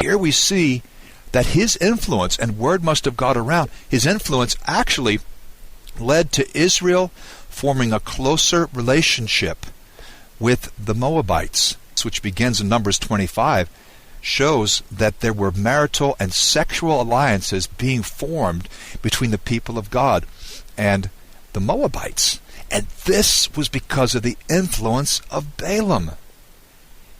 here we see that his influence, and word must have got around, his influence actually led to Israel forming a closer relationship with the Moabites, which begins in Numbers 25, shows that there were marital and sexual alliances being formed between the people of God and the Moabites. And this was because of the influence of Balaam.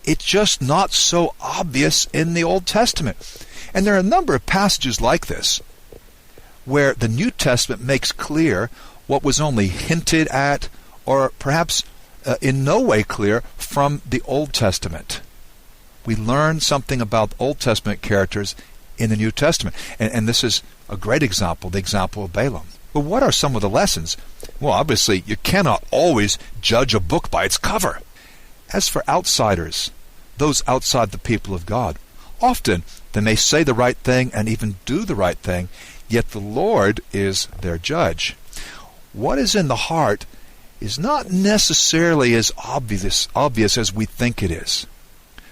It's just not so obvious in the Old Testament. And there are a number of passages like this, where the New Testament makes clear what was only hinted at, or perhaps in no way clear, from the Old Testament. We learn something about Old Testament characters in the New Testament. And this is a great example, the example of Balaam. But what are some of the lessons? Well, obviously, you cannot always judge a book by its cover. As for outsiders, those outside the people of God, often they may say the right thing and even do the right thing, yet the Lord is their judge. What is in the heart is not necessarily as obvious as we think it is.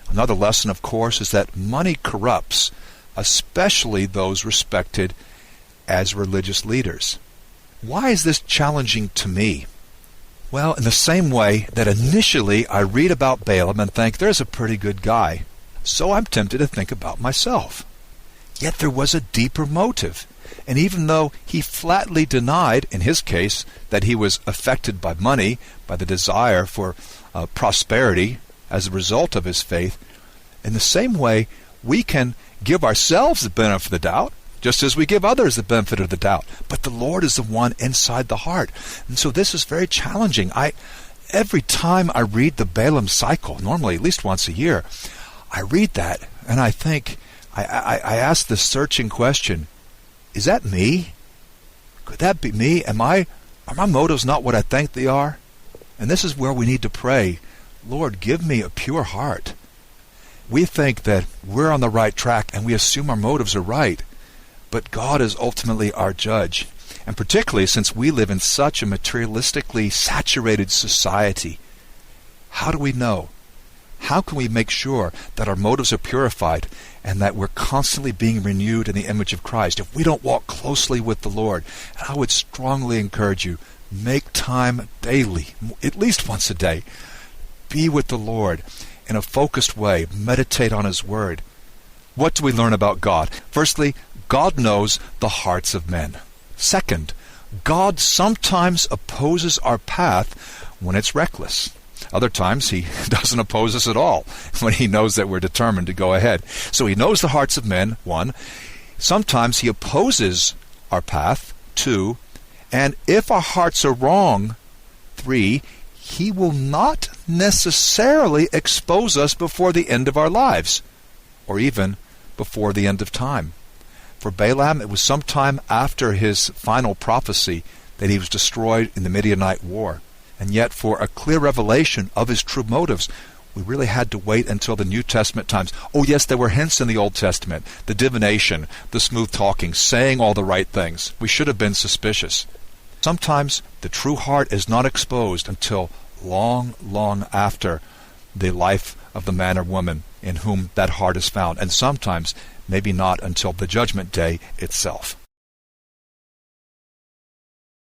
Another lesson, of course, is that money corrupts, especially those respected as religious leaders. Why is this challenging to me? Well, in the same way that initially I read about Balaam and think, there's a pretty good guy, so I'm tempted to think about myself. Yet there was a deeper motive. And even though he flatly denied, in his case, that he was affected by money, by the desire for prosperity as a result of his faith, in the same way, we can give ourselves the benefit of the doubt, just as we give others the benefit of the doubt. But the Lord is the one inside the heart. And so this is very challenging. Every time I read the Balaam cycle, normally at least once a year, I read that and I think, I ask the searching question, is that me? Could that be me? Are my motives not what I think they are? And this is where we need to pray, Lord, give me a pure heart. We think that we're on the right track and we assume our motives are right. But God is ultimately our judge. And particularly since we live in such a materialistically saturated society, how do we know? How can we make sure that our motives are purified and that we're constantly being renewed in the image of Christ if we don't walk closely with the Lord? And I would strongly encourage you, make time daily, at least once a day. Be with the Lord in a focused way. Meditate on His Word. What do we learn about God? Firstly, God knows the hearts of men. Second, God sometimes opposes our path when it's reckless. Other times He doesn't oppose us at all when He knows that we're determined to go ahead. So He knows the hearts of men, 1. Sometimes He opposes our path, 2. And if our hearts are wrong, 3, He will not necessarily expose us before the end of our lives, or even before the end of time. For Balaam, it was sometime after his final prophecy that he was destroyed in the Midianite war. And yet for a clear revelation of his true motives, we really had to wait until the New Testament times. Oh yes, there were hints in the Old Testament, the divination, the smooth talking, saying all the right things. We should have been suspicious. Sometimes the true heart is not exposed until long, long after the life of the man or woman in whom that heart is found. And sometimes maybe not until the judgment day itself.